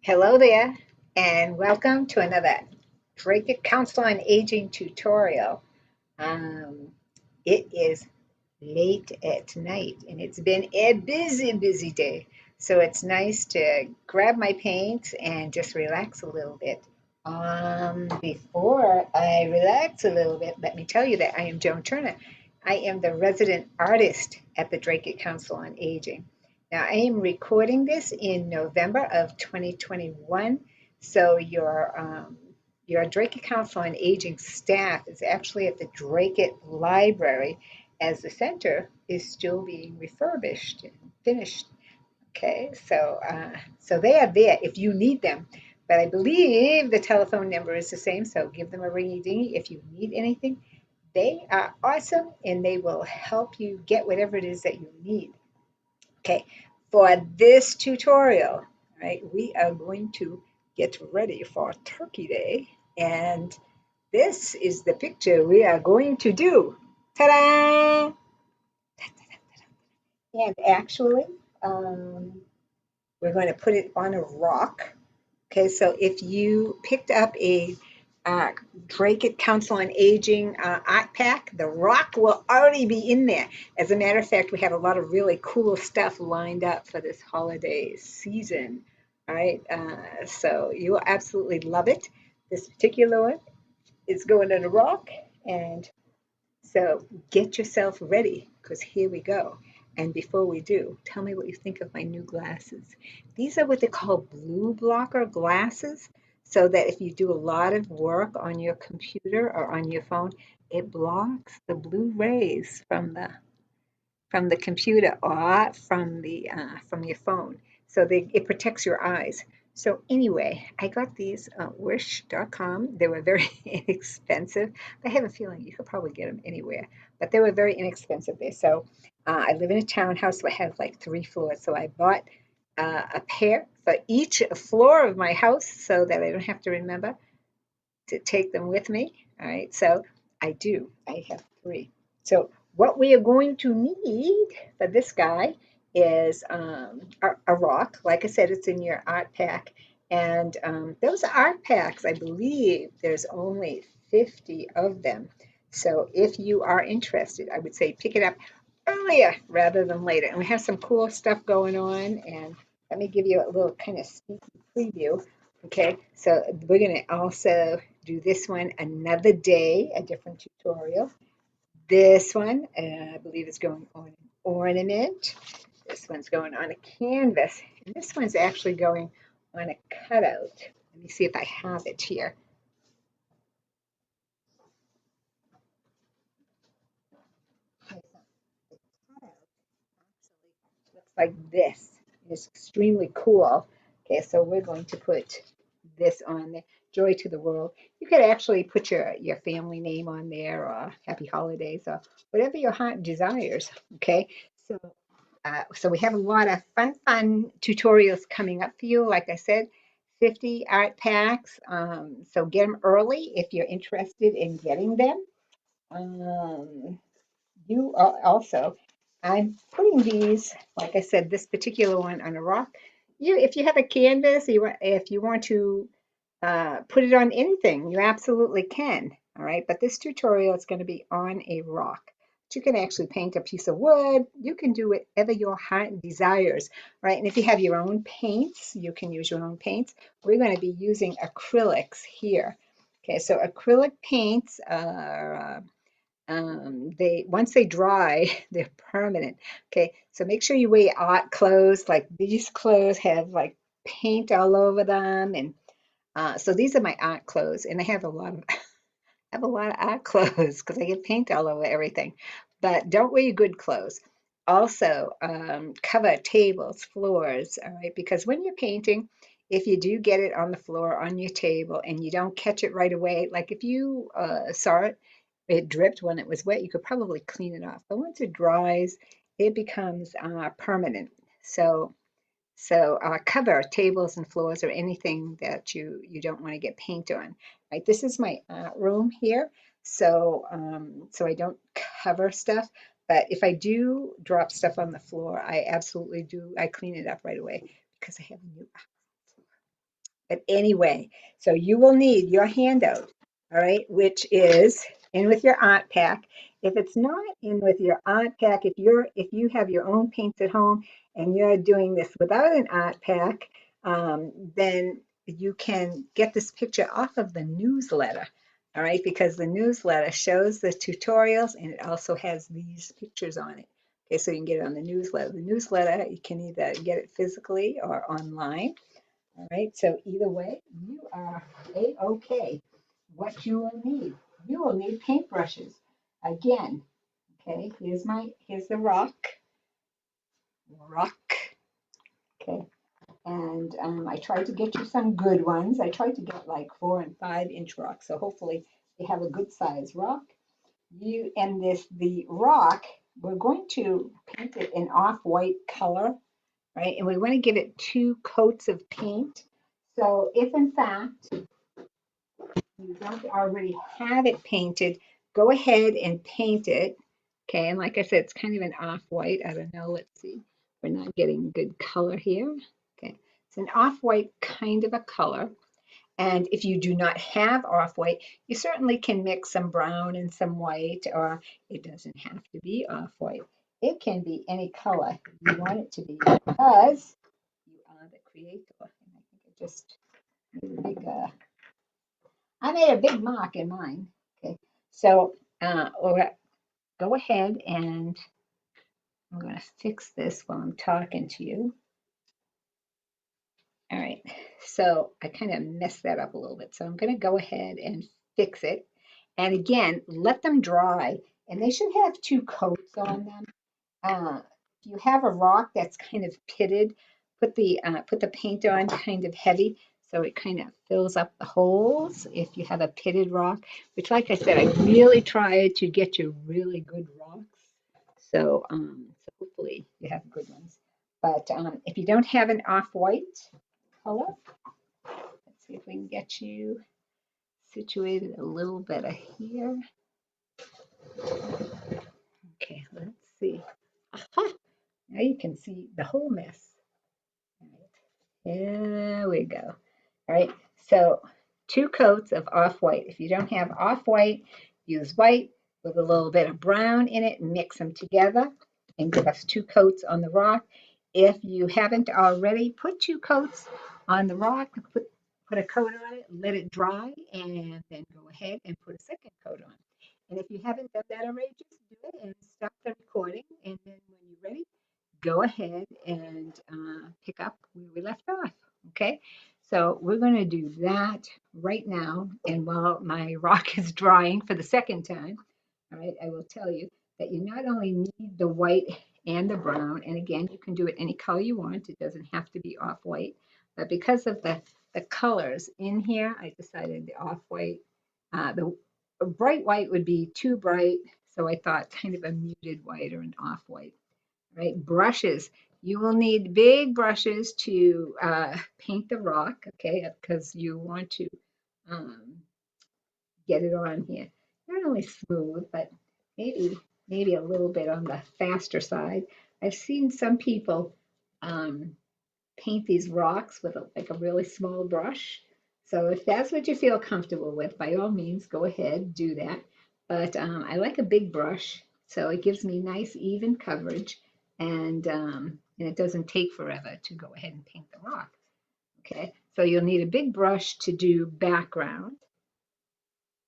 Hello there, and welcome to another Drake Counsel on Aging tutorial. Um, it is late at night, and it's been a busy day. So it's nice to grab my paints and just relax a little bit. Before I relax a little bit, let me tell you that I am Joan Turner. I am the resident artist at the Drake Council on Aging. Now, I am recording this in November of 2021, so your Drake Council on Aging staff is actually at the Drake Library as the center is still being refurbished and finished. Okay, so they are there if you need them. But I believe the telephone number is the same, so give them a ringy dingy if you need anything. They are awesome and they will help you get whatever it is that you need. Okay, for this tutorial, right, we are going to get ready for Turkey Day, and this is the picture we are going to do. Ta-da! And actually, um, we're going to put it on a rock. Okay, so if you picked up a Drake Council on Aging art pack, the rock will already be in there. As a matter of fact, we have a lot of really cool stuff lined up for this holiday season. All right, so you will absolutely love it. This particular one is going on a rock, and so get yourself ready because here we go. And before we do, tell me what you think of my new glasses. These are what they call blue blocker glasses, so that if you do a lot of work on your computer or on your phone, it blocks the blue rays from the computer or from your phone. So it protects your eyes. So anyway, I got these wish.com. They were very inexpensive. I have a feeling you could probably get them anywhere, but they were very inexpensive there. So I live in a townhouse, so I have like 3 floors. So I bought a pair for each floor of my house so that I don't have to remember to take them with me. All right, so I do. I have 3. So what we are going to need for this guy is a rock. Like I said, it's in your art pack. And those art packs, I believe there's only 50 of them. So if you are interested, I would say pick it up earlier rather than later. And we have some cool stuff going on. And let me give you a little kind of sneaky preview. Okay, so we're going to also do this one another day, a different tutorial. This one, I believe, is going on an ornament. This one's going on a canvas. And this one's actually going on a cutout. Let me see if I have it here. Okay, so the cutout actually looks like this. It's extremely cool. Okay, so we're going to put this on there. Joy to the world. You could actually put your family name on there or happy holidays or whatever your heart desires. Okay, so so we have a lot of fun tutorials coming up for you. Like I said, 50 art packs. So get them early if you're interested in getting them. Um, you also, I'm putting these, like I said, this particular one on a rock. If you have a canvas, if you want to put it on anything, you absolutely can. All right, but this tutorial is going to be on a rock. But you can actually paint a piece of wood. You can do whatever your heart desires, right? And if you have your own paints, you can use your own paints. We're going to be using acrylics here. Okay, so acrylic paints are they once they dry, they're permanent. Okay, so make sure you wear art clothes. Like these clothes have like paint all over them, and so these are my art clothes, and I have a lot of I have a lot of art clothes because I get paint all over everything. But don't wear your good clothes. Also, cover tables, floors, all right? Because when you're painting, if you do get it on the floor, on your table, and you don't catch it right away, like if you saw it, it dripped when it was wet, you could probably clean it off. But once it dries, it becomes permanent. So cover tables and floors or anything that you don't want to get paint on. Right, this is my room here, so I don't cover stuff. But if I do drop stuff on the floor, I absolutely do. I clean it up right away because I have a new But anyway, so you will need your handout, all right, which is in with your art pack. If it's not in with your art pack, if you have your own paints at home and you're doing this without an art pack, then you can get this picture off of the newsletter, all right, because the newsletter shows the tutorials and it also has these pictures on it. Okay, so you can get it on the newsletter. The newsletter, you can either get it physically or online. All right, so either way, you are a-okay. What you will need paintbrushes. Again, okay, here's the rock, okay. And I tried to get you some good ones. I tried to get like 4 and 5 inch rocks, so hopefully you have a good size rock. The rock, we're going to paint it in off-white color, right? And we want to give it 2 coats of paint. So if in fact you don't already have it painted, go ahead and paint it. Okay, and like I said, it's kind of an off-white. I don't know, let's see. We're not getting good color here. Okay, it's an off-white kind of a color. And if you do not have off-white, you certainly can mix some brown and some white, or it doesn't have to be off-white. It can be any color you want it to be because you are the creator. And I think I just made a big I made a big mark in mine. Okay, so go ahead and I'm going to fix this while I'm talking to you. All right, so I kind of messed that up a little bit. So I'm going to go ahead and fix it. And again, let them dry. And they should have 2 coats on them. If you have a rock that's kind of pitted, put the paint on kind of heavy so it kind of fills up the holes if you have a pitted rock, which like I said, I really tried to get you really good rocks. So hopefully you have good ones. But if you don't have an off-white color, let's see if we can get you situated a little better here. Okay, let's see. Aha! Now you can see the whole mess. All right, here we go. All right, so 2 coats of off-white. If you don't have off-white, use white with a little bit of brown in it, mix them together and give us 2 coats on the rock. If you haven't already, put 2 coats on the rock, put a coat on it, let it dry, and then go ahead and put a second coat on. And if you haven't done that already, just do it and stop the recording. And then when you're ready, go ahead and pick up where we left off. Okay, so we're going to do that right now. And while my rock is drying for the second time, all right, I will tell you that you not only need the white and the brown, and again, you can do it any color you want. It doesn't have to be off-white, but because of the colors in here, I decided the off-white, the bright white would be too bright, so I thought kind of a muted white or an off-white. Right, brushes. You will need big brushes to paint the rock, okay, because you want to get it on here. Not only smooth, but maybe a little bit on the faster side. I've seen some people paint these rocks with like a really small brush. So if that's what you feel comfortable with, by all means, go ahead, do that. But I like a big brush, so it gives me nice even coverage, and it doesn't take forever to go ahead and paint the rock. Okay, so you'll need a big brush to do background,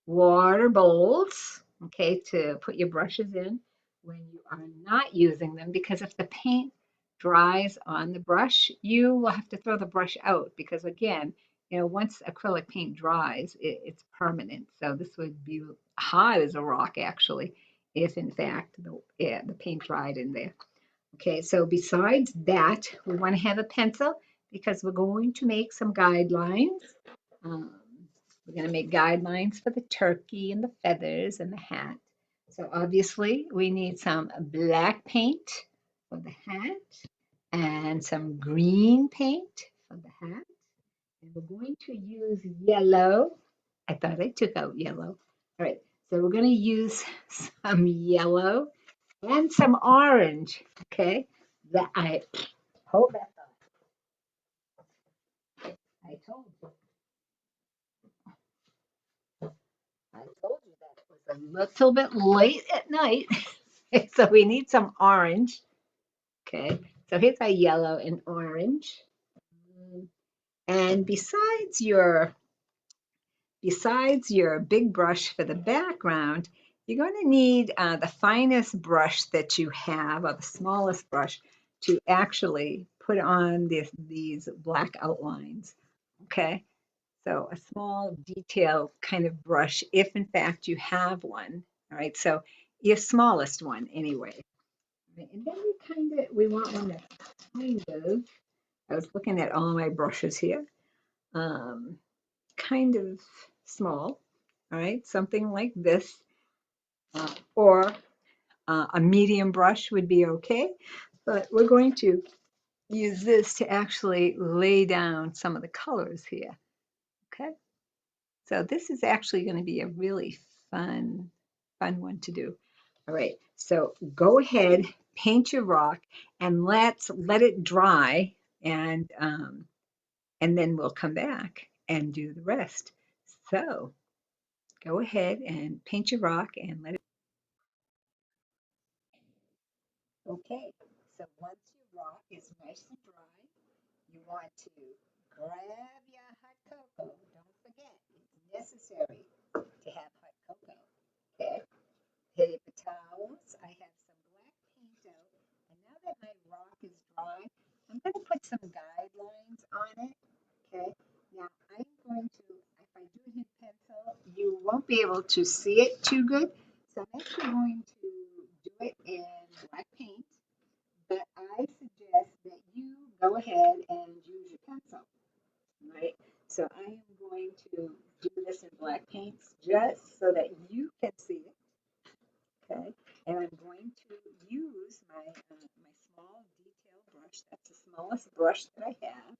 water bowls, okay, to put your brushes in when you are not using them, because if the paint dries on the brush, you will have to throw the brush out because again, once acrylic paint dries, it's permanent. So this would be hard as a rock actually, if in fact the paint dried in there. Okay, so besides that, we want to have a pencil because we're going to make some guidelines. Um, we're going to make guidelines for the turkey and the feathers and the hat. So obviously we need some black paint for the hat and some green paint for the hat. And we're going to use yellow. I thought I took out yellow. All right, so we're going to use some yellow and some orange. Okay, hold that thought. I I told you. I told you that it was a little bit late at night. So we need some orange. Okay. So here's our yellow and orange. And besides your big brush for the background, you're going to need the finest brush that you have, or the smallest brush, to actually put on these black outlines. Okay. So a small detail kind of brush, if in fact you have one. All right. So your smallest one anyway. And then we want one that's kind of, I was looking at all my brushes here, um, kind of small. All right. Something like this, or a medium brush would be okay. But we're going to use this to actually lay down some of the colors here. Okay. So this is actually going to be a really fun one to do. All right, so go ahead, paint your rock, and let's let it dry, and then we'll come back and do the rest. So go ahead and paint your rock and let it. Okay, so once your rock is nice and dry, you want to grab your hot cocoa. Don't forget, it's necessary to have hot cocoa. Okay. Paper towels. I have some black paint out. And now that my rock is dry, I'm going to put some guidelines on it. Okay. Now I'm going to, if I do hit pencil, you won't be able to see it too good. So I'm actually going to do it in black paint. But I suggest that you go ahead and use your pencil. Right. So I am going to do this in black paints just so that you can see it. Okay, and I'm going to use my small detail brush. That's the smallest brush that I have.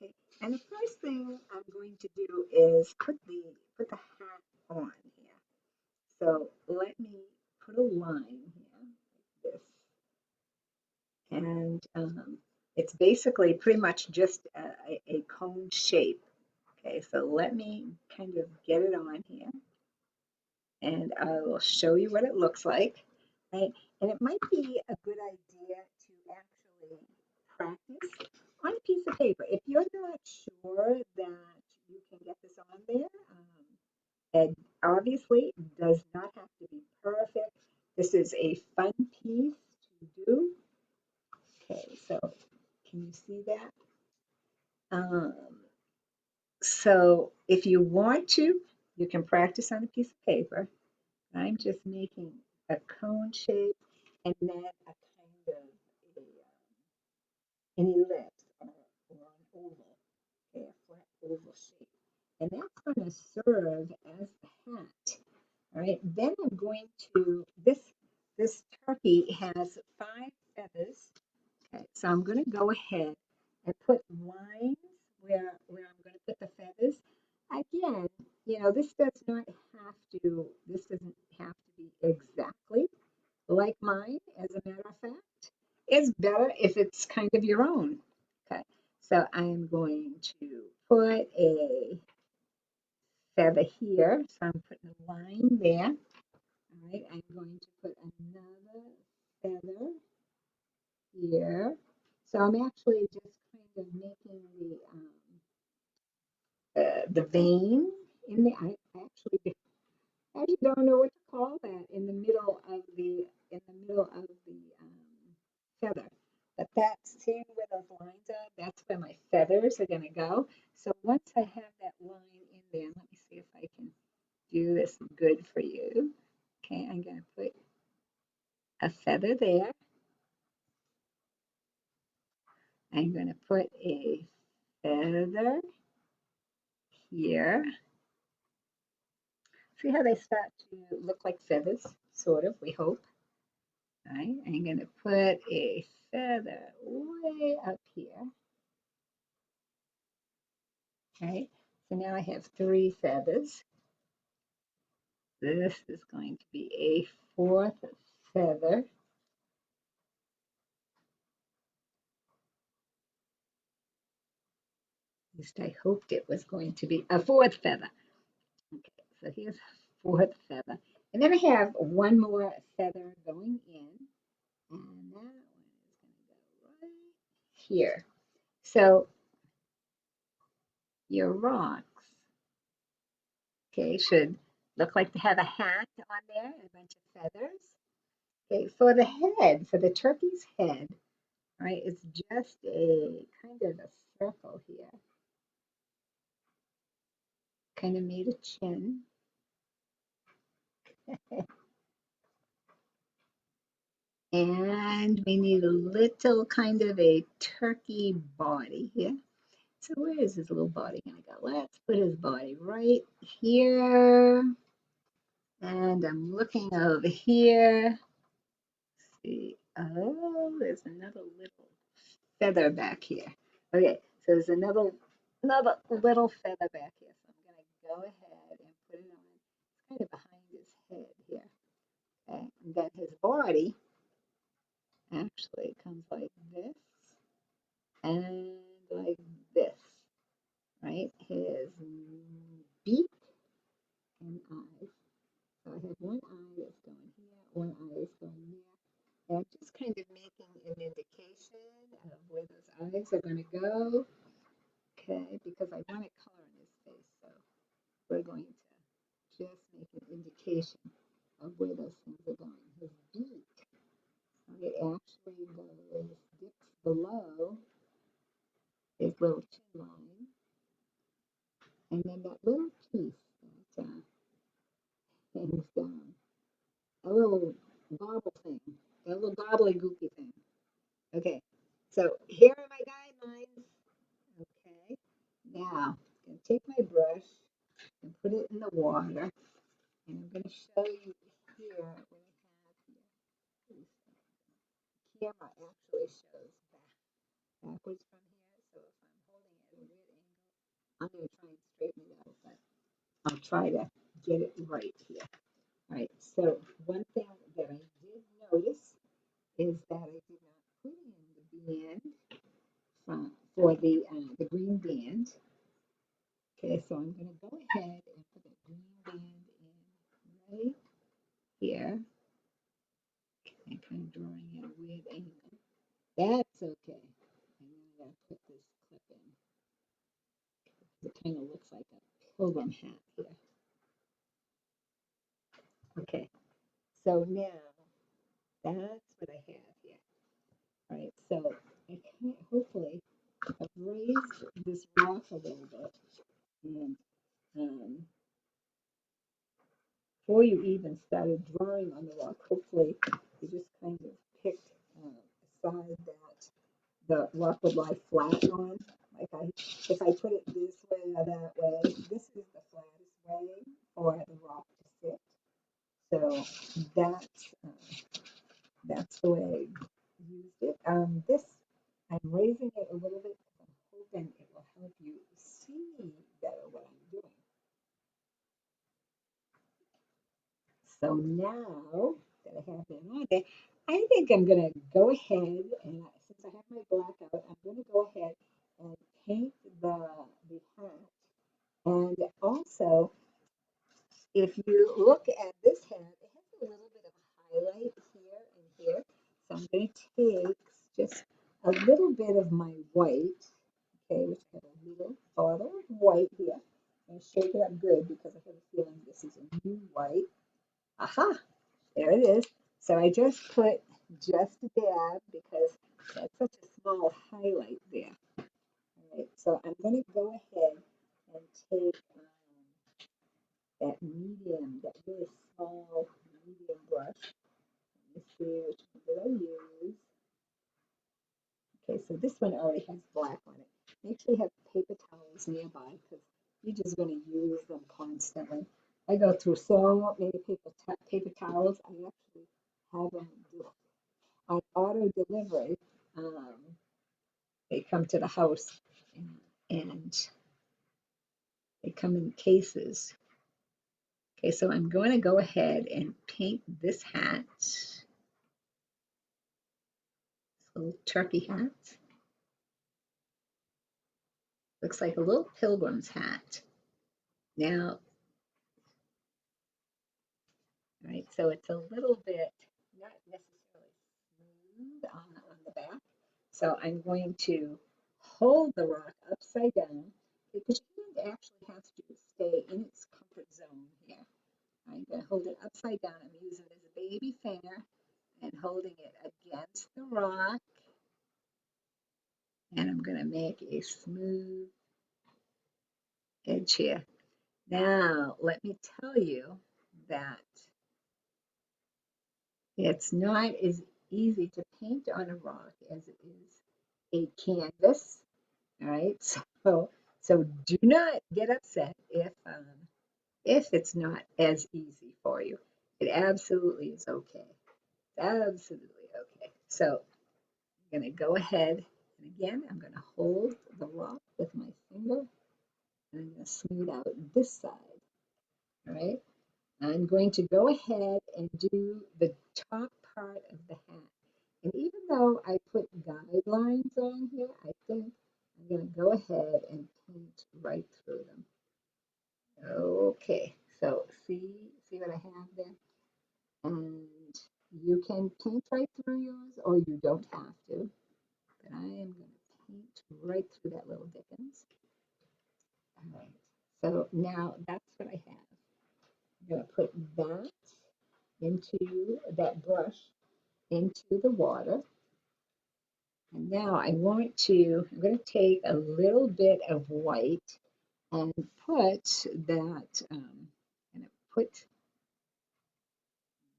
Okay, and the first thing I'm going to do is put the hat on here. So let me put a line here like this, and it's basically pretty much just a cone shape. Okay, so let me kind of get it on here, and I will show you what it looks like. Right? And it might be a good idea to actually practice on a piece of paper. If you're not sure that you can get this on there, and obviously it does not have to be perfect. This is a fun piece to do. Okay, so can you see that? Um, so if you want to, you can practice on a piece of paper. I'm just making a cone shape and then a kind of an ellipse or an oval, okay, a flat oval shape. And that's going to serve as the hat. All right, then I'm going to, this turkey has 5 feathers. Okay, so I'm going to go ahead and put lines where I'm going to put the feathers. Again, this doesn't have to be exactly like mine, as a matter of fact. It's better if it's kind of your own. Okay, so I'm going to put a feather here. So I'm putting a line there. All right, I'm going to put another feather here. So I'm actually just kind of making the vein in the. I actually don't know what to call that in the middle of the feather. But that's seeing where those lines are. That's where my feathers are going to go. So once I have that line in there, let me see if I can do this good for you. Okay, I'm going to put a feather there. I'm going to put a feather here. See how they start to look like feathers, sort of, we hope. All right, I'm going to put a feather way up here. Okay, so now I have 3 feathers. This is going to be a 4th feather. least I hoped it was going to be a fourth feather. Okay, so here's fourth feather. And then I have one more feather going in, and that one is going to go right here. So your rocks, okay, should look like they have a hat on there and a bunch of feathers. Okay, for the head, for the turkey's head, right, it's just a kind of a circle here, kind of made a chin. And we need a little kind of a turkey body here. So where is his little body gonna go? Let's put his body right here. And I'm looking over here. See, oh, there's another little feather back here. Okay, so there's another little feather back here. So I'm gonna go ahead and put it on. It's kind of behind his head here. Okay, and then his body actually comes like this and like this, right? His beak and eyes. So I have one eye that's going here, one eye is going there. And I'm just kind of making an indication of where those eyes are going to go. Okay, because I want to color in his face. So we're going to just make an indication of where those things are going. His beak, it actually goes, dips below his little chin line. And then that little piece that hangs down, a little bobble thing, a little gobbly-goopy thing. Okay, so here are my guidelines. Okay, now I'm going to take my brush and put it in the water, and I'm going to show you here what I have here. The camera actually shows backwards from here, so if I'm holding it at a weird angle, I'm going to try and straighten it out, but I'll try to get it right here. All right, so one thing that I did notice is that I did not put in the band for the green band. Okay, so I'm going to go ahead and put the green band in right here. Okay, kind of drawing at a weird angle. That's okay. And then I'm going to put this clip in. It kind of looks like a pilgrim hat here. Okay, so now that's what I have here. All right, so I can hopefully I've raised this rock a little bit, and before you even started drawing on the rock, hopefully you just kind of picked a side that the rock would lie flat on. Like if I put it this way or that way, this is the flattest way for the rock to sit. So that's the way I used it. This I'm raising it a little bit because I'm hoping it will help you see better what I'm doing. So now that I have that on there, I think I'm going to go ahead and since I have my black out, I'm going to go ahead and paint the hat. And also, if you look at this hat, it has a little bit of a highlight here and here. So I'm going to take just a little bit of my white, okay, which I have a little bottle of white here. And shake it up good because I have a feeling this is a new white. Aha! There it is. So I just put just a dab because that's such a small highlight there. All right, so I'm going to go ahead and take that medium, that really small medium brush. Let me see which one did I use. Okay, so this one already has black on it. Make sure you have paper towels nearby because you're just going to use them constantly. I go through so many paper towels. I actually have them on auto delivery. They come to the house and they come in cases. Okay, so I'm going to go ahead and paint this hat, this little turkey hat. Looks like a little pilgrim's hat. Now, right, so it's a little bit not necessarily smooth on the back. So I'm going to hold the rock upside down because your hand actually has to stay in its comfort zone here. I'm going to hold it upside down. I'm using it as a baby finger and holding it against the rock. And I'm going to make a smooth edge here. Now, let me tell you that it's not as easy to paint on a rock as it is a canvas. All right, so do not get upset if it's not as easy for you. It absolutely is okay. It's absolutely okay. So I'm going to go ahead and again, I'm going to hold the rock with my finger and I'm going to smooth out this side. All right. I'm going to go ahead and do the top part of the hat. And even though I put guidelines on here, I think I'm going to go ahead and paint right through them. Okay, so see what I have there? And you can paint right through yours or you don't have to. But I am going to paint right through that little Dickens. All right, so now that's what I have. I'm going to put that into that brush into the water. And now I'm going to take a little bit of white and put that, and put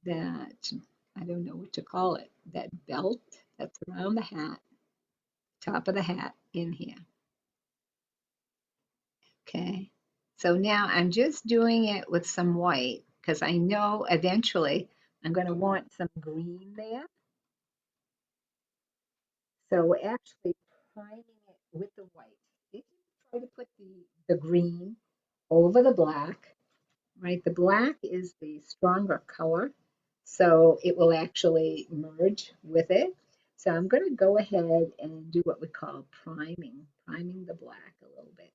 that, I don't know what to call it, that belt that's around the hat, top of the hat in here. Okay. So now I'm just doing it with some white because I know eventually I'm going to want some green there. So we're actually priming it with the white. If you try to put the green over the black, right? The black is the stronger color, so it will actually merge with it. So I'm going to go ahead and do what we call priming the black a little bit.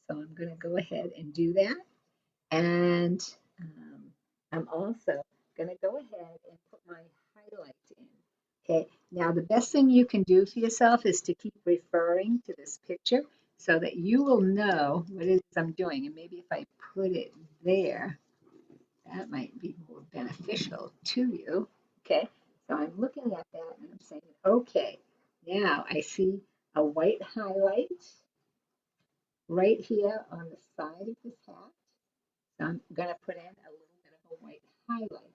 So I'm going to go ahead and do that. And I'm also going to go ahead and put my highlight in. Okay, now the best thing you can do for yourself is to keep referring to this picture so that you will know what it is I'm doing. And maybe if I put it there, that might be more beneficial to you. Okay, so I'm looking at that and I'm saying, okay, now I see a white highlight right here on the side of this hat. So I'm going to put in a little bit of a white highlight.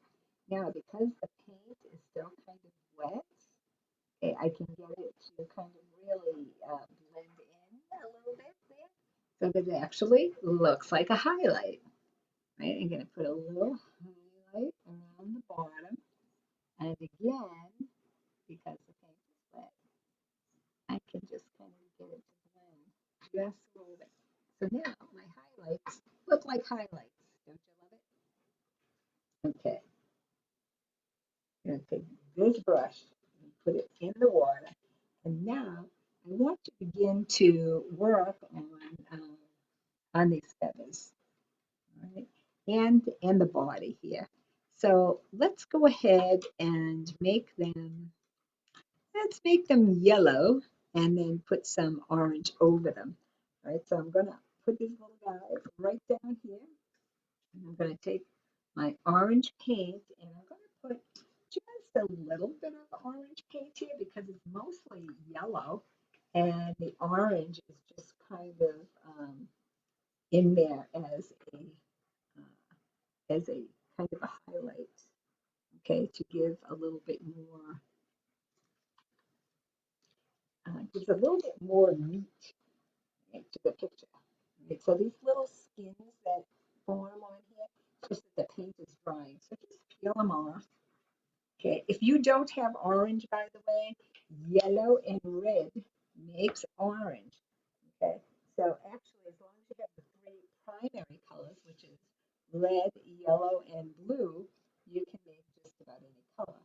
Now, because the paint is still kind of wet, okay, I can get it to kind of really blend in a little bit there so that it actually looks like a highlight. Right? I'm going to put a little highlight around the bottom. And again, because the paint is wet, I can just kind of get it to blend just a little bit. So now my highlights look like highlights. Don't you love it? Okay. I'm going to take this brush and put it in the water. And now I want to begin to work on these feathers, right? And the body here. So let's go ahead and let's make them yellow and then put some orange over them. All right, so I'm gonna put these little guys right down here. And I'm gonna take my orange paint and I'm gonna put just a little bit of orange paint here because it's mostly yellow and the orange is just kind of in there as a kind of a highlight, okay, to give a little bit more, gives a little bit more meat, right, to the picture. Right? So these little skins that form on here, just that the paint is drying. So just peel them off. Okay, if you don't have orange, by the way, yellow and red makes orange. Okay, so actually, as long as you have the three primary colors, which is red, yellow, and blue, you can make just about any color.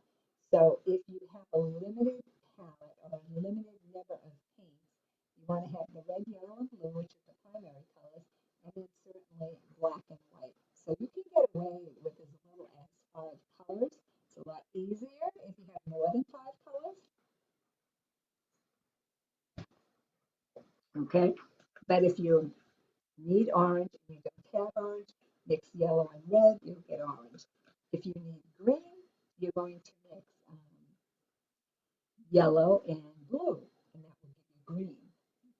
So if you have a limited palette or a limited number of paints, you want to have the red, yellow, and blue, which is the primary colors, and then certainly black and white. So you can get away with as little as 5 colors. It's a lot easier if you have more than 5 colors. Okay, but if you need orange and you don't have orange, mix yellow and red, you'll get orange. If you need green, you're going to mix yellow and blue, and that will give you green.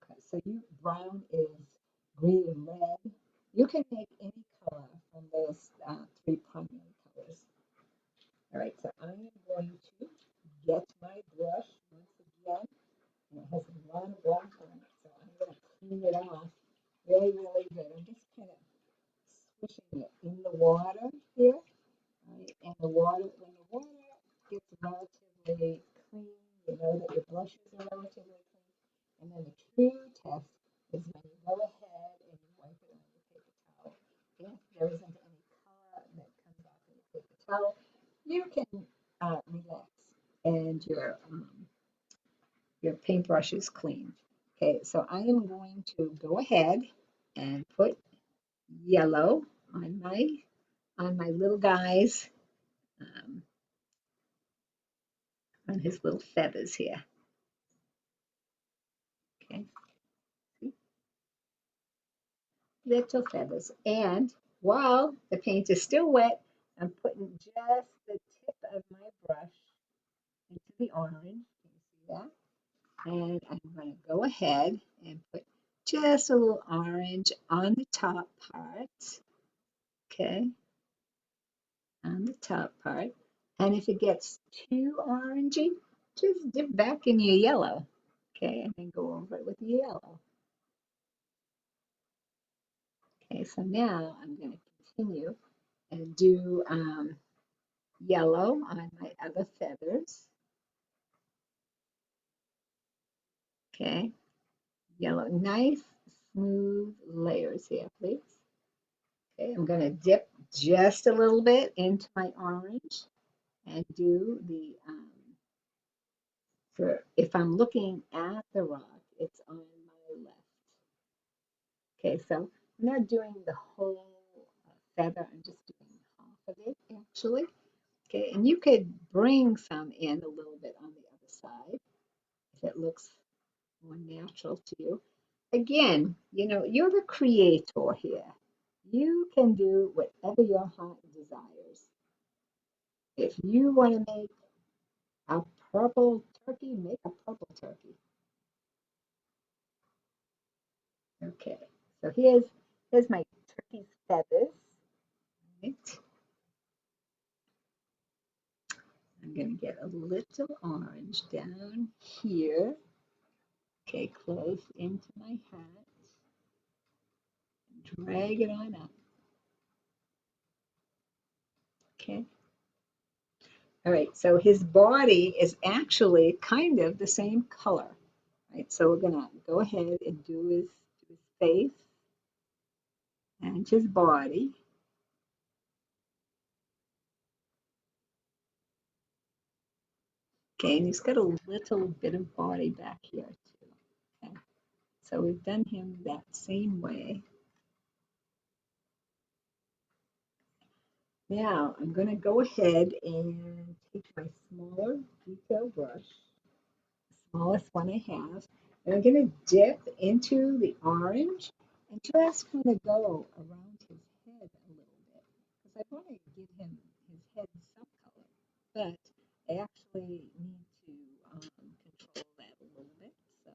Okay, so brown is green and red. You can make any color from those 3 primary colors. All right, so I am going to get my brush once again, and it has a lot of black on it, so I'm going to clean it off really, really good. I'm just kind of swishing it in the water here, right? And when the water gets relatively clean, you know that your brushes are relatively clean. And then the true test is when you go ahead and you wipe it on your paper towel. If there isn't any color that comes off of your paper towel, you can relax and your paintbrush is clean. Okay, so I am going to go ahead and put yellow on my little guy's on his little feathers here. Okay, little feathers. And while the paint is still wet, I'm putting just the tip of my brush into the orange. Can you see that? And I'm going to go ahead and put just a little orange on the top part. Okay, on the top part. And if it gets too orangey, just dip back in your yellow. Okay, and then go over it with the yellow. Okay, so now I'm going to continue and do yellow on my other feathers. Okay, yellow, nice smooth layers here, please. Okay, I'm going to dip just a little bit into my orange and do the, if I'm looking at the rock, it's on my left. Okay, so I'm not doing the whole feather, I'm just doing half of it actually. Okay, and you could bring some in a little bit on the other side if it looks more natural to you. Again, you know, you're the creator here. You can do whatever your heart desires. If you want to make a purple turkey, make a purple turkey. Okay, so here's my turkey's feathers. Right. I'm going to get a little orange down here. Okay, close into my hat. Drag it on up. Okay. All right, so his body is actually kind of the same color. Right, so we're gonna go ahead and do his face and his body. Okay, and he's got a little bit of body back here too. Okay, so we've done him that same way. Now I'm gonna go ahead and take my smaller detail brush, smallest one I have, and I'm going to dip into the orange and just kind of go around his head a little bit because I want to give him his head some color, but I actually need to control that a little bit. So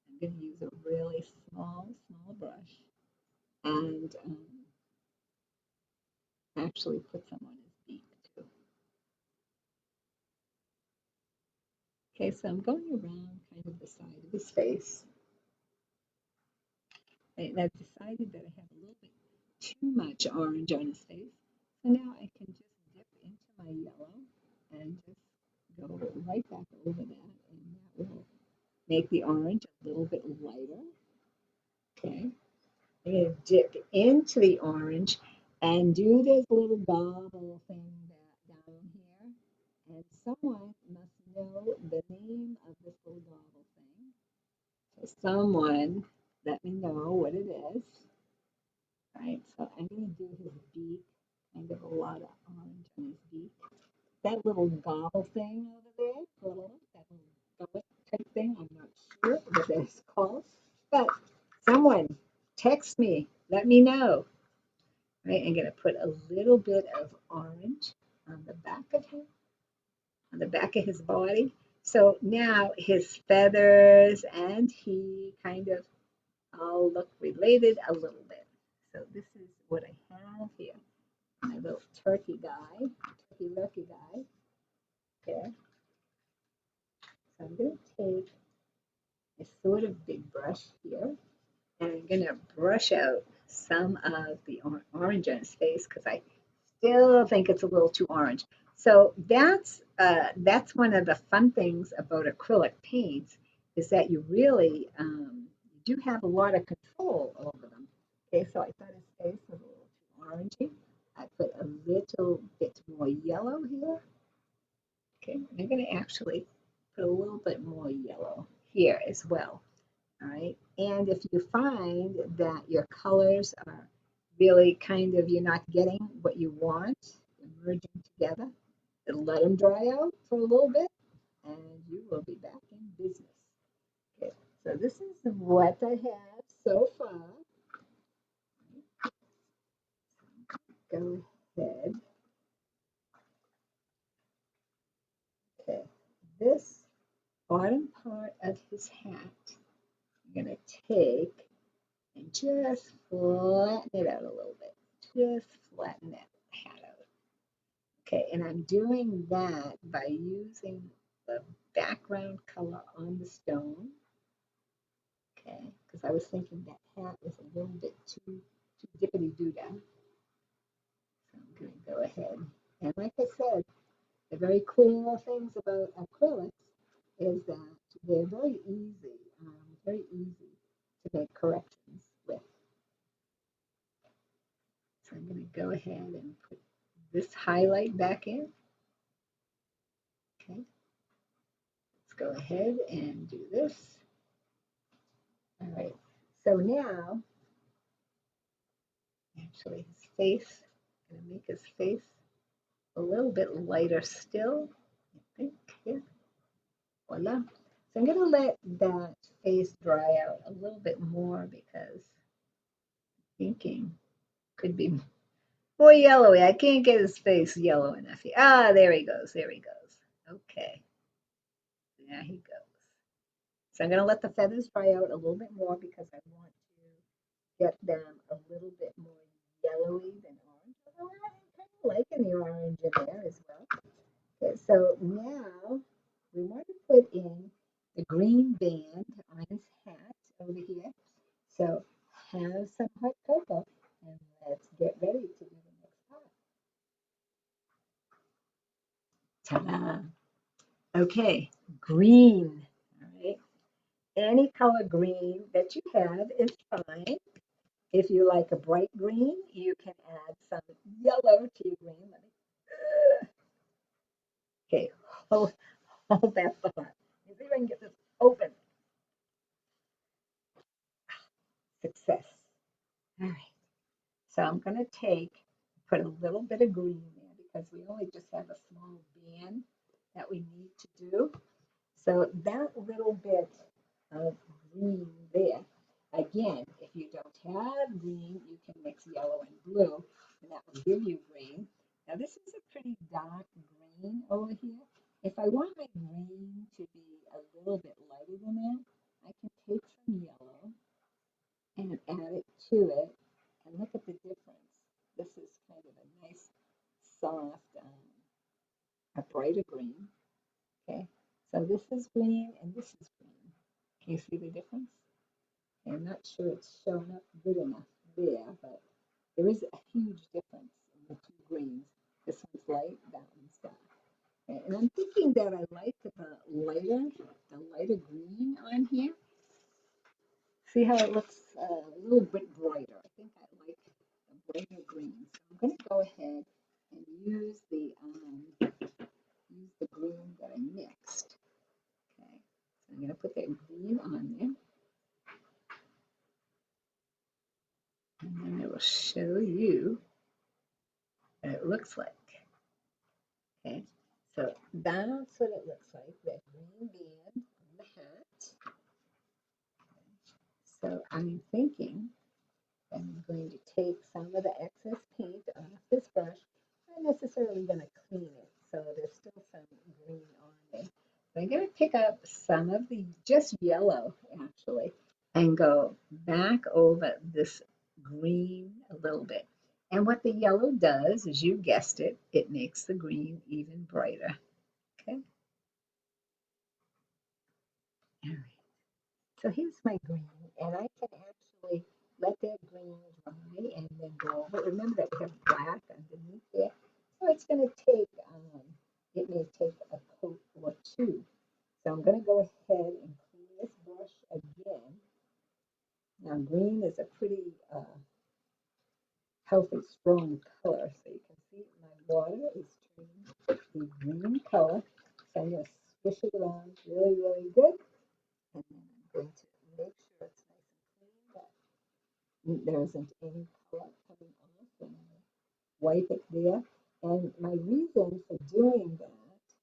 I'm going to use a really small brush and actually put some on his beak too. Okay, so I'm going around kind of the side of his face. And I've decided that I have a little bit too much orange on his face. So now I can just dip into my yellow and just go right back over that, and that will make the orange a little bit lighter. Okay, I'm going to dip into the orange and do this little gobble thing down here. And someone must know the name of this little gobble thing. Someone let me know what it is. Right, so I'm going to do his beak, kind of a lot of orange on his beak. That little gobble thing over there, that little gobble type thing, I'm not sure what that is called, but someone text me, let me know. Right, I'm going to put a little bit of orange on the back of him, on the back of his body. So now his feathers and he kind of all look related a little bit. So this is what I have here. My little turkey guy, turkey lurkey guy. Okay. So I'm going to take a sort of big brush here and I'm going to brush out some of the orange on his face because I still think it's a little too orange. So that's one of the fun things about acrylic paints is that you really do have a lot of control over them. Okay, so I thought his face was a little too orangey. I put a little bit more yellow here. Okay, I'm going to actually put a little bit more yellow here as well. All right, and if you find that your colors are really kind of, you're not getting what you want, merging together, and let them dry out for a little bit, and you will be back in business. Okay, so this is what I have so far. Go ahead. Okay, this bottom part of his hat, I'm going to take and just flatten it out a little bit. Just flatten that hat out. Okay, and I'm doing that by using the background color on the stone. Okay, because I was thinking that hat was a little bit too dippity-doo-dah. So I'm going to go ahead. And like I said, the very cool things about acrylics is that they're very easy to make corrections with. So I'm going to go ahead and put this highlight back in. Okay, let's go ahead and do this. All right, so now, actually his face, I'm going to make his face a little bit lighter still, I think, yeah, voila. So I'm going to let that face dry out a little bit more because I'm thinking could be more yellowy. I can't get his face yellow enough here. Ah, there he goes, there he goes. Okay, there he goes. So I'm going to let the feathers dry out a little bit more because I want to get them a little bit more yellowy than orange. Although I'm kind of liking the orange in there as well. Okay, so now we want to put in the green band on his hat over here. So have some hot cocoa and let's get ready to do the next part. Ta-da! Okay, green. All right. Any color green that you have is fine. If you like a bright green, you can add some yellow to your green. Okay, hold that thought. See if I can get this open. Success. All right. So I'm going to put a little bit of green there because we only just have a small band that we need to do. So that little bit of green there, again, if you don't have green, you can mix yellow and blue, and that will give you green. Now this is a pretty dark green over here. If I want my green to be a little bit lighter than that, I can take some yellow and add it to it, and look at the difference. This is kind of a nice, soft, a brighter green. Okay, so this is green and this is green. Can you see the difference? I'm not sure it's showing up good enough there, but there is a huge difference in the two greens. This one's light, that one's dark. Okay, and I'm thinking that I like the lighter green on here. See how it looks a little bit brighter. I think I like the brighter green. So I'm going to go ahead and use the green that I mixed. Okay, so I'm going to put that green on there. will show you what it looks like. Okay, so that's what it looks like, that green band on the hat. So I'm thinking I'm going to take some of the excess paint off this brush. I'm not necessarily going to clean it, so there's still some green on there. So I'm going to pick up some of the just yellow, actually, and go back over this green a little bit. And what the yellow does, as you guessed it, it makes the green even brighter. Okay. All right. So here's my green, and I can actually let that green dry and then go over. Remember that we have black underneath there. So it's going to take, it may take a coat or two. So I'm going to go ahead and clean this brush again. Now green is a pretty healthy, strong color. So you can see my water is turning the green color. So I'm going to swish it around really, really good. And then I'm going to make sure it's nice and clean, that there isn't any color coming off, and I wipe it there. And my reason for doing that,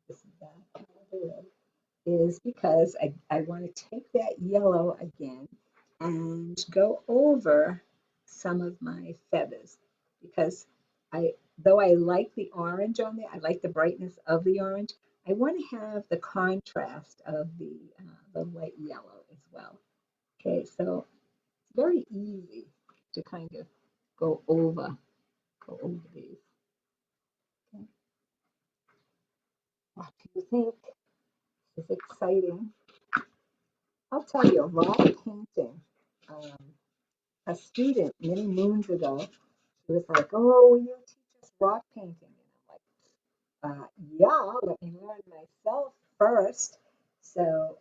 this back out of the way, is because I want to take that yellow again and go over some of my feathers, because though I like the orange on there, I like the brightness of the orange, I want to have the contrast of the light yellow as well. Okay, so it's very easy to kind of go over these. Okay. What do you think? This is exciting. I'll tell you, rock painting. A student many moons ago, she was like, "Oh, will you teach us rock painting?" And I'm like, "Yeah, let me learn myself first." So,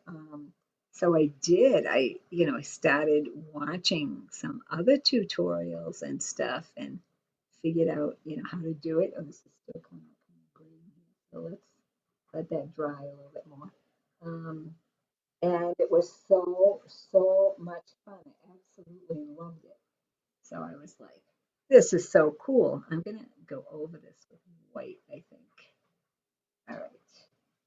so I did. I started watching some other tutorials and stuff, and figured out, how to do it. Oh, this is still kind of green here, so let's let that dry a little bit more. Um, and it was so much fun. I absolutely loved it. So I was like, this is so cool. I'm gonna go over this with white, I think. All right.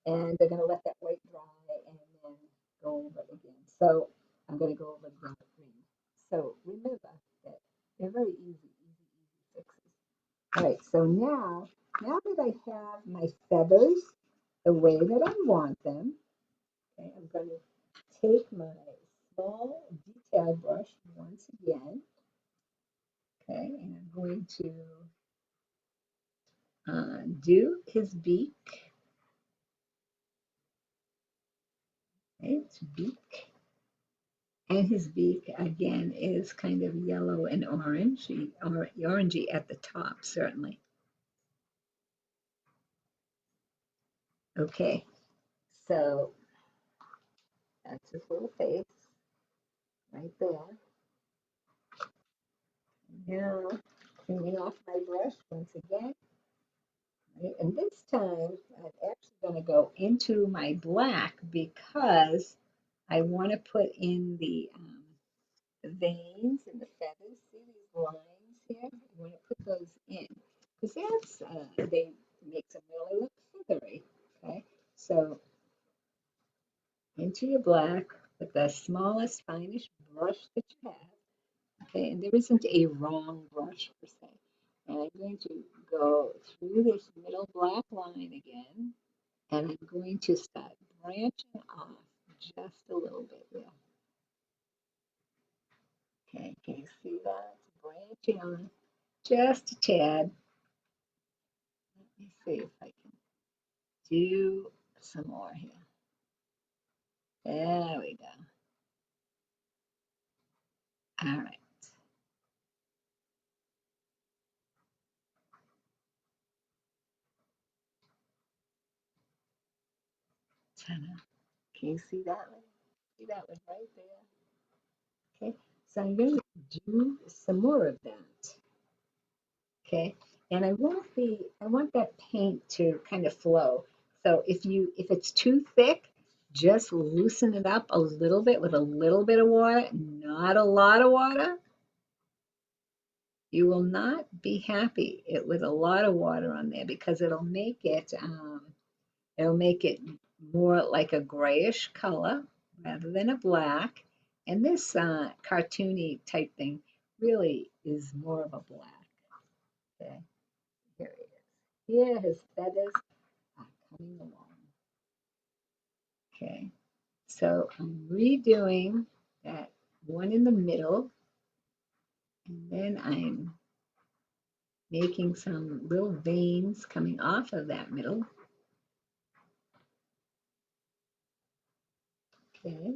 And they're gonna let that white dry and then go over it again. So I'm gonna go over the dark green. So remember that they're very easy fixes. All right, so now that I have my feathers the way that I want them, okay, I'm going to take my small detail brush once again, okay, and I'm going to do his beak. Okay, it's beak. And his beak, again, is kind of yellow and orangey, or orangey at the top, certainly. Okay, so that's his little face right there. Now, cleaning off my brush once again. Right, and this time, I'm actually going to go into my black because I want to put in the veins and the feathers. See these lines here? I want to put those in because they make them really look feathery. Okay, so into your black with the smallest, finest brush that you have. Okay, and there isn't a wrong brush per se. And I'm going to go through this middle black line again, and I'm going to start branching off just a little bit there. Okay, can you see that? Branching on just a tad. Let me see if I can do some more here. There we go. All right. Ta-da. Can you see that one? See that one right there? Okay, so I'm going to do some more of that. Okay, and I want that paint to kind of flow. So if it's too thick, just loosen it up a little bit with a little bit of water, not a lot of water. You will not be happy with a lot of water on there because it'll make it more like a grayish color rather than a black. And this cartoony type thing really is more of a black. Okay, here he is. Here his feathers are coming along. Okay, so I'm redoing that one in the middle, and then I'm making some little veins coming off of that middle. Okay.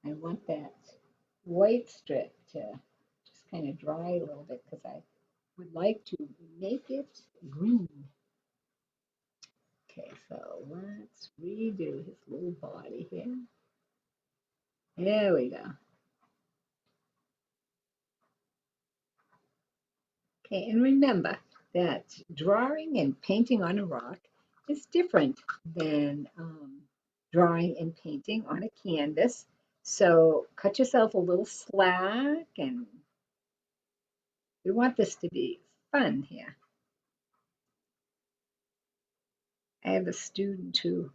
I want that white strip to just kind of dry a little bit because I would like to make it green. Okay, so let's redo his little body here. There we go. Okay, and remember that drawing and painting on a rock is different than drawing and painting on a canvas. So cut yourself a little slack, and we want this to be fun here. I have a student who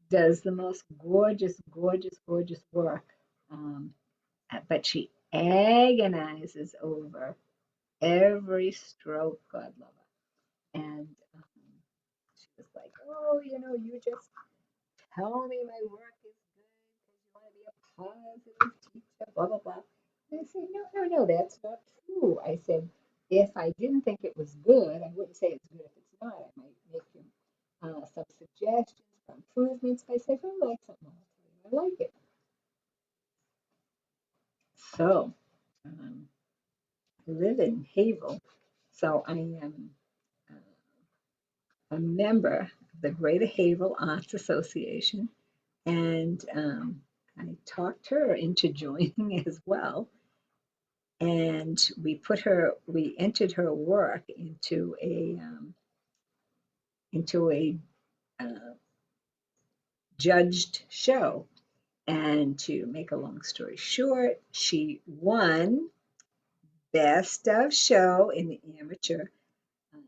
does the most gorgeous, gorgeous, gorgeous work, um, but she agonizes over every stroke. God love her. And she was like, "Oh, you just tell me my work is good because you want to be a positive teacher, blah, blah, blah." And I said, "No, no, no, that's not true." I said, "If I didn't think it was good, I wouldn't say it's good if it's not. I might make you some suggestions for improvements." But I said, "If I like something, I'll tell you I like it." So, um, I live in Haverhill, so I am a member of the Greater Haverhill Arts Association, and I talked her into joining as well. And we entered her work into a uh, judged show. And to make a long story short, she won Best of Show in the amateur um,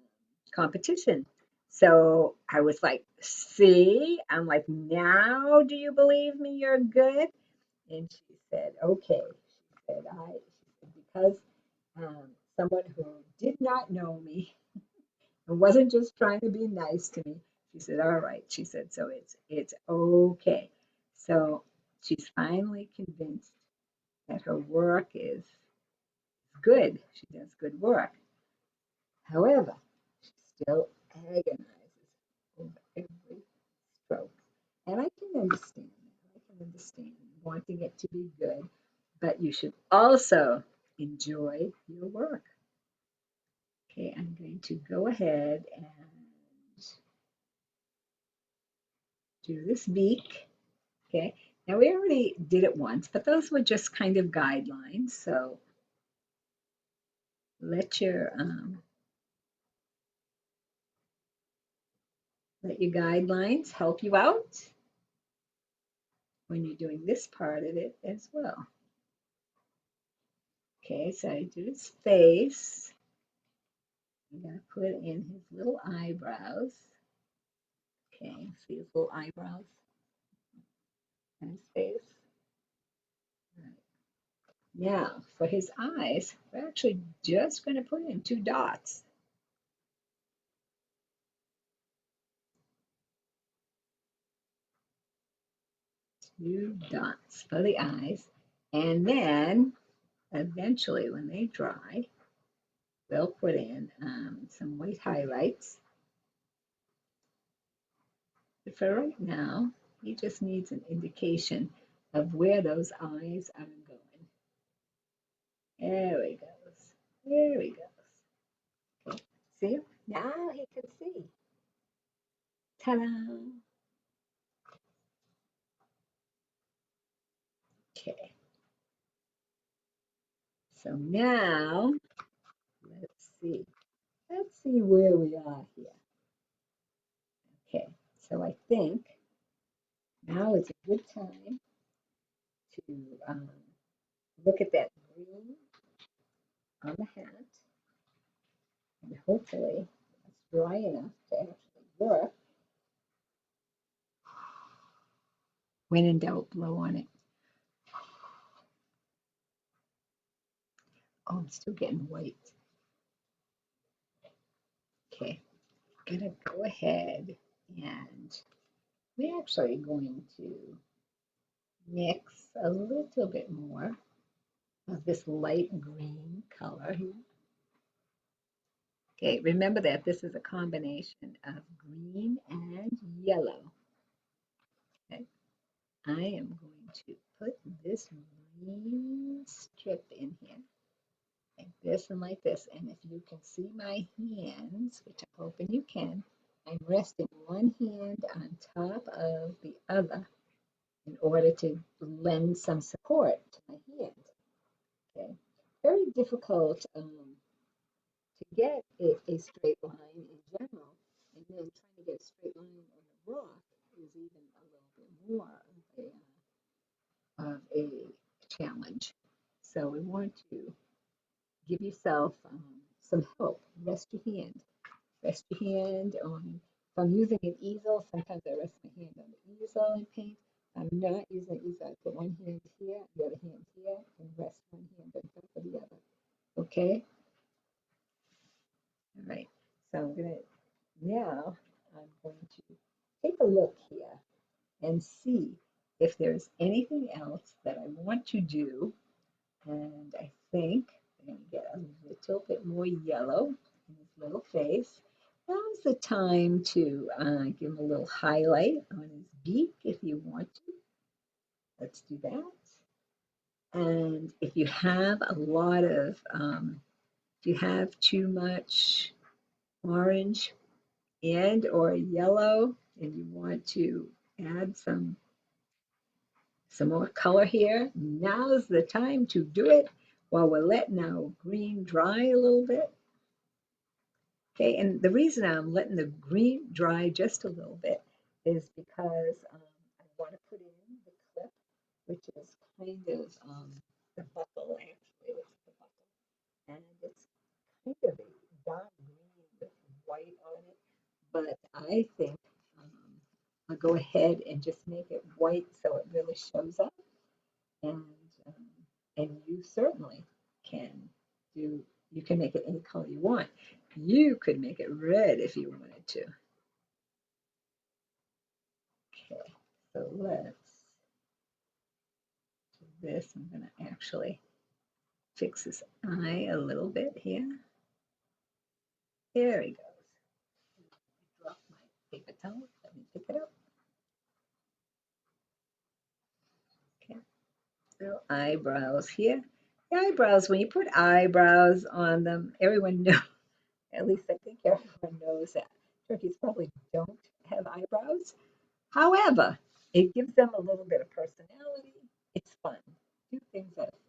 competition. So I was like, "See," I'm like, "Now do you believe me? You're good." And she said, "Okay." She said, because someone who did not know me and wasn't just trying to be nice to me, she said, "All right." She said, "So it's okay." So she's finally convinced that her work is good. She does good work. However, she still agonizes over every stroke. And I can understand that. I can understand wanting it to be good, but you should also enjoy your work. Okay, I'm going to go ahead and do this beak. Okay, now we already did it once, but those were just kind of guidelines. So let your guidelines help you out when you're doing this part of it as well. Okay, so I do his face. I'm gonna put in his little eyebrows. Okay, see his little eyebrows and his face. Right. Now, for his eyes, we're actually just going to put in 2 dots. 2 dots for the eyes. And then, eventually, when they dry, we'll put in some white highlights. But for right now, he just needs an indication of where those eyes are going. There he goes. There he goes. Okay. See? Now he can see. Ta-da! Okay. So now, let's see. Let's see where we are here. Okay. So I think Now is a good time to look at that green on the hat, and hopefully it's dry enough to actually work. When in doubt, blow on it. Oh, I'm still getting white. Okay, I'm gonna go ahead and we're actually going to mix a little bit more of this light green color here. Okay, remember that this is a combination of green and yellow. Okay, I am going to put this green strip in here, like this and like this. And if you can see my hands, which I'm hoping you can, I'm resting one hand on top of the other in order to lend some support to my hand. Okay, very difficult to get a straight line in general, and then trying to get a straight line on a rock is even a little bit more of a challenge. So we want to give yourself some help. Rest your hand. Rest your hand on, if I'm using an easel, sometimes I rest my hand on the easel and paint. If I'm not using an easel, I put one hand here, the other hand here, and rest one hand on top of the other. Okay? All right. So now I'm going to take a look here and see if there's anything else that I want to do. And I think I'm going to get a little bit more yellow in his little face. Now's the time to give him a little highlight on his beak if you want to. Let's do that. And if you have a lot of, if you have too much orange and or yellow and you want to add some more color here, now's the time to do it while we're letting our green dry a little bit. Okay, and the reason I'm letting the green dry just a little bit is because I want to put in the clip, which is kind of the buckle actually, it's the buckle, and it's kind of a dark green with white on it, but I think I'll go ahead and just make it white so it really shows up, and um, and you certainly can do. You can make it any color you want. You could make it red if you wanted to. Okay, so let's do this. I'm going to actually fix his eye a little bit here. There he goes. Drop my paper towel. Let me pick it up. Okay, little eyebrows here. The eyebrows, when you put eyebrows on them, everyone knows, at least I think everyone knows that turkeys probably don't have eyebrows. However, it gives them a little bit of personality. It's fun. Do things that are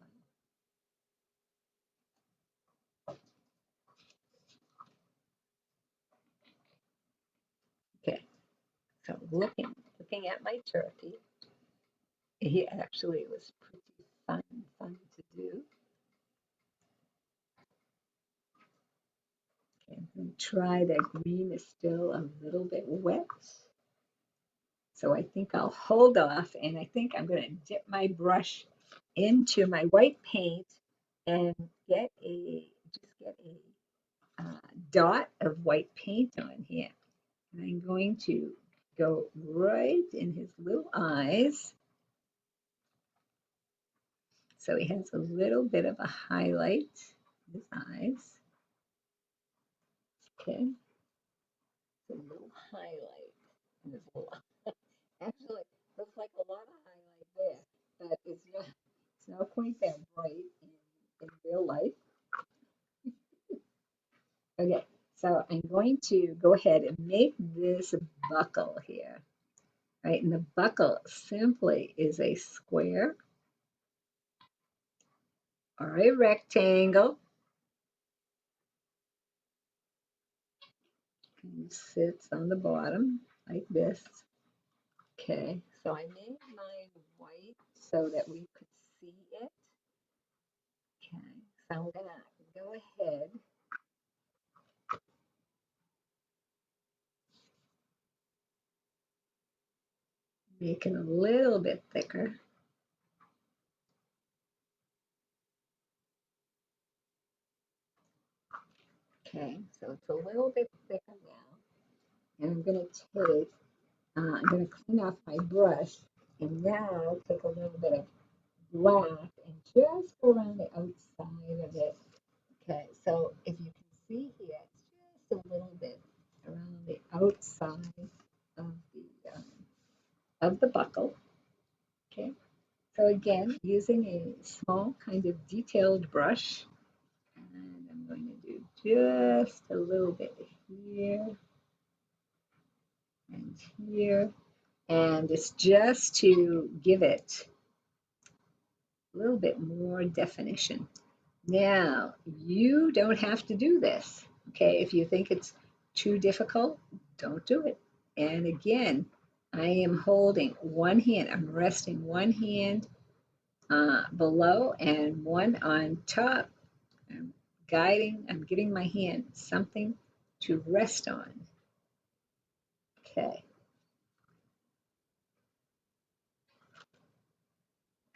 fun. Okay, so looking at my turkey, he actually was pretty fun to do. Okay, I'm going to try that green is still a little bit wet. So I think I'll hold off, and I think I'm going to dip my brush into my white paint and get a dot of white paint on here. And I'm going to go right in his little eyes. So he has a little bit of a highlight in his eyes. Okay, a little highlight in his little actually looks like a lot of highlight there, but it's not quite that bright in real life. Okay, so I'm going to go ahead and make this buckle here, right? And the buckle simply is a square or a rectangle. And sits on the bottom like this. Okay, so I made mine white so that we could see it. Okay, so I'm gonna go ahead. Make it a little bit thicker. Okay, so it's a little bit thicker now. And I'm going to take, I'm going to clean off my brush and now take a little bit of black and just go around the outside of it. Okay, so if you can see here, it's just a little bit around the outside of the buckle. Okay, so again, using a small kind of detailed brush, and I'm going to do just a little bit here and here. And it's just to give it a little bit more definition. Now, you don't have to do this, okay? If you think it's too difficult, don't do it. And again, I am holding one hand, I'm resting one hand below and one on top. I'm I'm giving my hand something to rest on. Okay.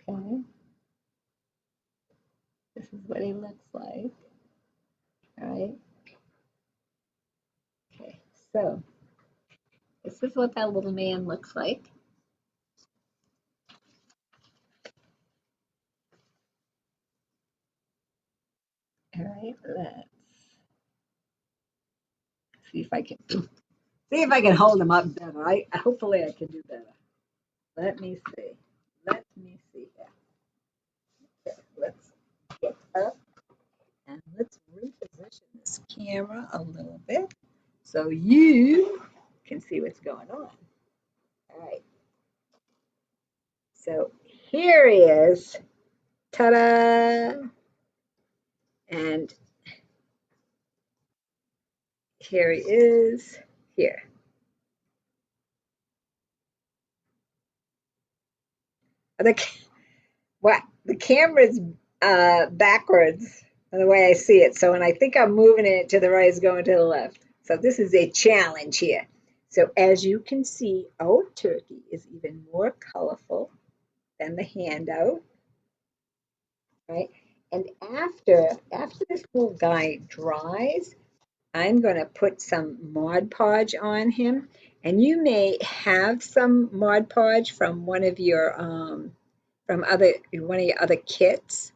Okay. This is what he looks like. All right. Okay. So this is what that little man looks like. All right. Let's see if I can see if I can hold him up better. Hopefully I can do better. Let me see. Let me see here. Okay, let's get up and let's reposition this camera a little bit so you can see what's going on. All right. So here he is. Ta-da! And here he is. Here. The, what? The camera's backwards the way I see it. So when I think I'm moving it to the right, it's going to the left. So this is a challenge here. So as you can see, our turkey is even more colorful than the handout, right? And after this little guy dries, I'm going to put some Mod Podge on him. And you may have some Mod Podge from one of your other kits.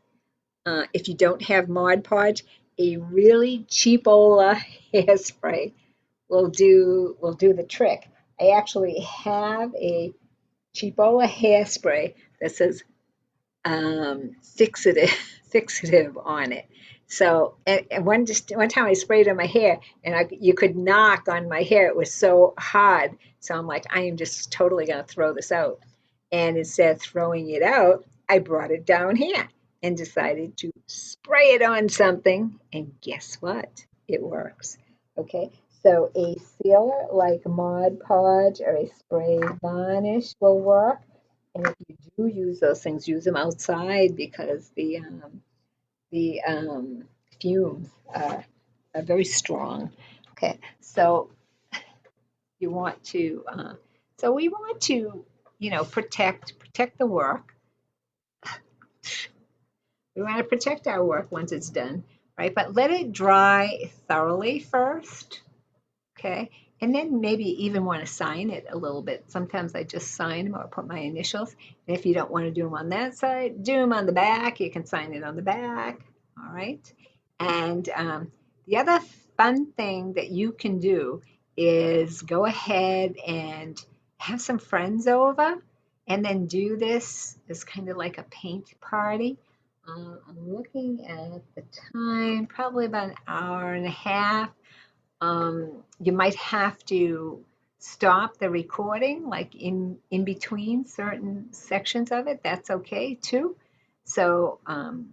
If you don't have Mod Podge, a really cheapola hairspray will do the trick. I actually have a cheapola hairspray that says fixative on it. So and one time I sprayed on my hair and you could knock on my hair. It was so hard. So I'm like, I am just totally going to throw this out. And instead of throwing it out, I brought it down here and decided to spray it on something. And guess what? It works. Okay. So a sealer like Mod Podge or a spray varnish will work. And if you do use those things, use them outside because the fumes are very strong. Okay, so you want to, so we want to, protect the work. We want to protect our work once it's done, right? But let it dry thoroughly first, okay? And then maybe even want to sign it a little bit. Sometimes I just sign them or put my initials. And if you don't want to do them on that side, do them on the back. You can sign it on the back, all right? And the other fun thing that you can do is go ahead and have some friends over and then do this as kind of like a paint party. I'm looking at the time, probably about an hour and a half. You might have to stop the recording, like in between certain sections of it. That's okay too. So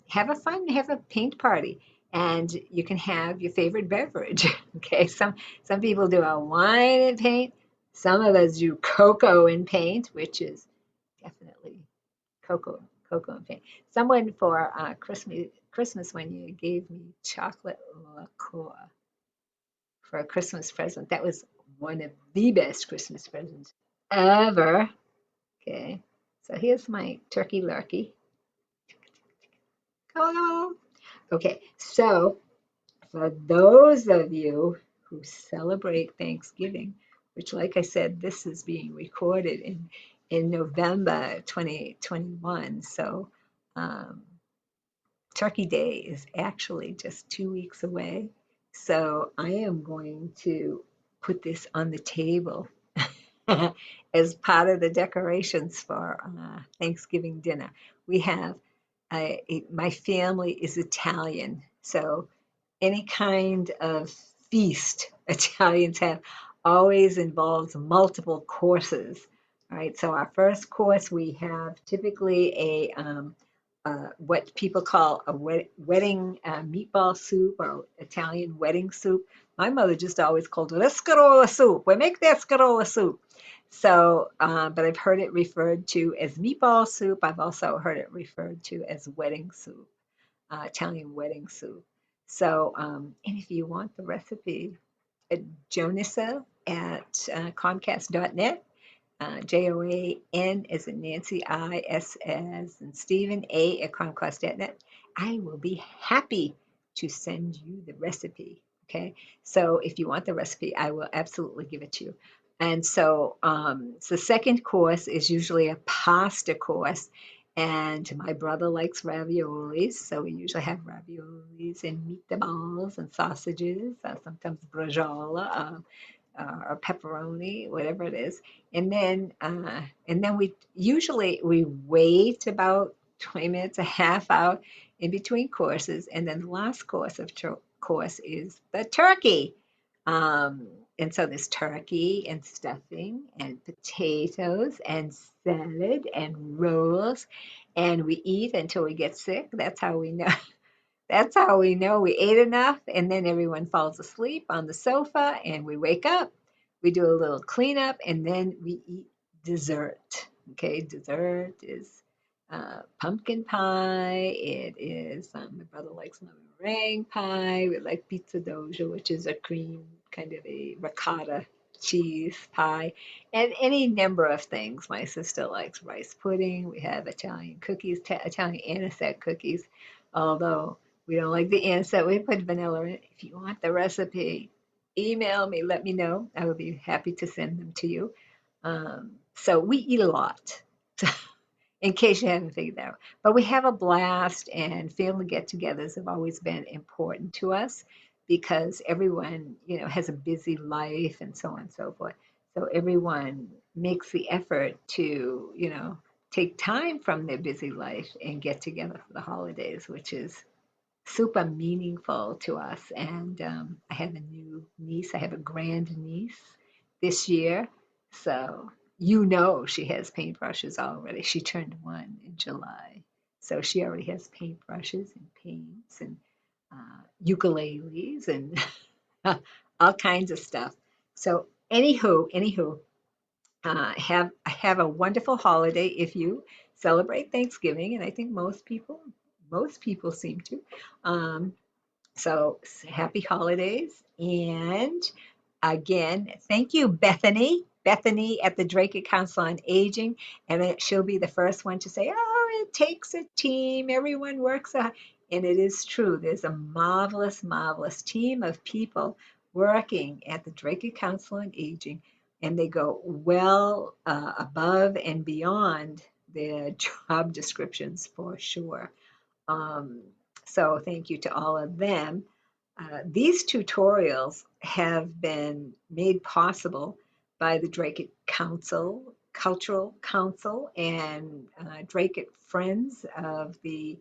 have a paint party, and you can have your favorite beverage. Okay, some people do a wine and paint. Some of us do cocoa and paint, which is definitely cocoa, cocoa and paint. Someone for Christmas when you gave me chocolate liqueur for a Christmas present. That was one of the best Christmas presents ever. Okay, so here's my turkey lurkey. Hello. Okay, so for those of you who celebrate Thanksgiving, which, like I said, this is being recorded in November 2021. So um, Turkey Day is actually just 2 weeks away. So I am going to put this on the table as part of the decorations for Thanksgiving dinner. We have my family is Italian, so any kind of feast Italians have always involves multiple courses. All right, so our first course we have typically what people call a wedding meatball soup or Italian wedding soup. My mother just always called it escarola soup. We make the escarola soup. So, but I've heard it referred to as meatball soup. I've also heard it referred to as wedding soup, Italian wedding soup. So, and if you want the recipe, Jonissa at Comcast.net, JOAN as in Nancy, IS as in Stephen, A at Comcast.net. I will be happy to send you the recipe. Okay, so if you want the recipe, I will absolutely give it to you. And so, the second course is usually a pasta course, and my brother likes raviolis, so we usually have raviolis and meatballs and sausages, sometimes bresaola, or pepperoni, whatever it is. And then we usually we wait about 20 minutes, a half hour in between courses, and then the last course is the turkey. Um, and so there's turkey and stuffing and potatoes and salad and rolls, and we eat until we get sick. That's how we know. That's how we know we ate enough. And then everyone falls asleep on the sofa and we wake up. We do a little cleanup and then we eat dessert. Okay, dessert is pumpkin pie. It is, my brother likes meringue pie. We like pizza doja, which is a cream, kind of a ricotta cheese pie, and any number of things. My sister likes rice pudding. We have Italian cookies, Italian anisette cookies, although we don't like the anisette. We put vanilla in it. If you want the recipe, email me, let me know. I would be happy to send them to you. So we eat a lot, in case you haven't figured that out. But we have a blast, and family get-togethers have always been important to us because everyone, has a busy life and so on and so forth. So everyone makes the effort to, take time from their busy life and get together for the holidays, which is super meaningful to us. And I have a new niece. I have a grand niece this year. So she has paintbrushes already. She turned 1 in July. So she already has paintbrushes and paints and ukuleles and all kinds of stuff. So anywho, have a wonderful holiday if you celebrate Thanksgiving, and I think most people seem to. Um, so happy holidays, and again, thank you, Bethany. Bethany at the Drake Council on Aging, and she'll be the first one to say, "Oh, it takes a team. Everyone works out," and it is true. There's a marvelous, marvelous team of people working at the Drake Council on Aging, and they go well above and beyond their job descriptions for sure. Um, so thank you to all of them. These tutorials have been made possible by the Drake Council, Cultural Council, and Drake Friends of the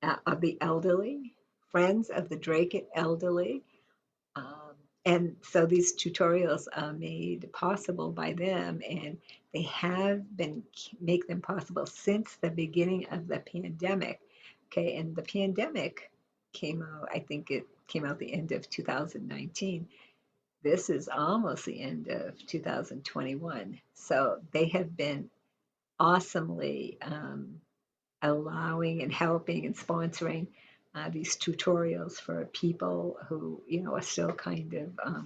Elderly, Friends of the Drake Elderly. Um, and so these tutorials are made possible by them, and they have been make them possible since the beginning of the pandemic. Okay, and the pandemic came out, I think it came out the end of 2019. this is almost the end of 2021. So they have been awesomely allowing and helping and sponsoring these tutorials for people who, are still kind of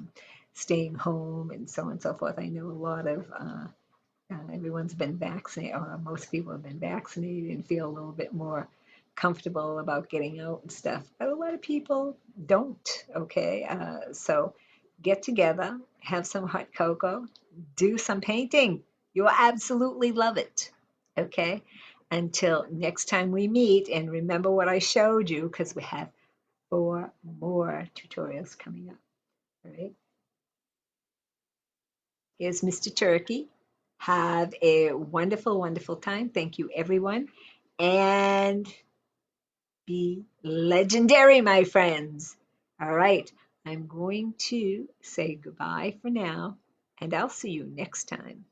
staying home and so on and so forth. I know a lot of everyone's been vaccinated, or most people have been vaccinated and feel a little bit more comfortable about getting out and stuff. But a lot of people don't, okay? So get together, have some hot cocoa, do some painting. You'll absolutely love it, okay? Until next time we meet, and remember what I showed you because we have 4 more tutorials coming up, all right? Here's Mr. Turkey. Have a wonderful, wonderful time. Thank you, everyone. And be legendary, my friends. All right. I'm going to say goodbye for now, and I'll see you next time.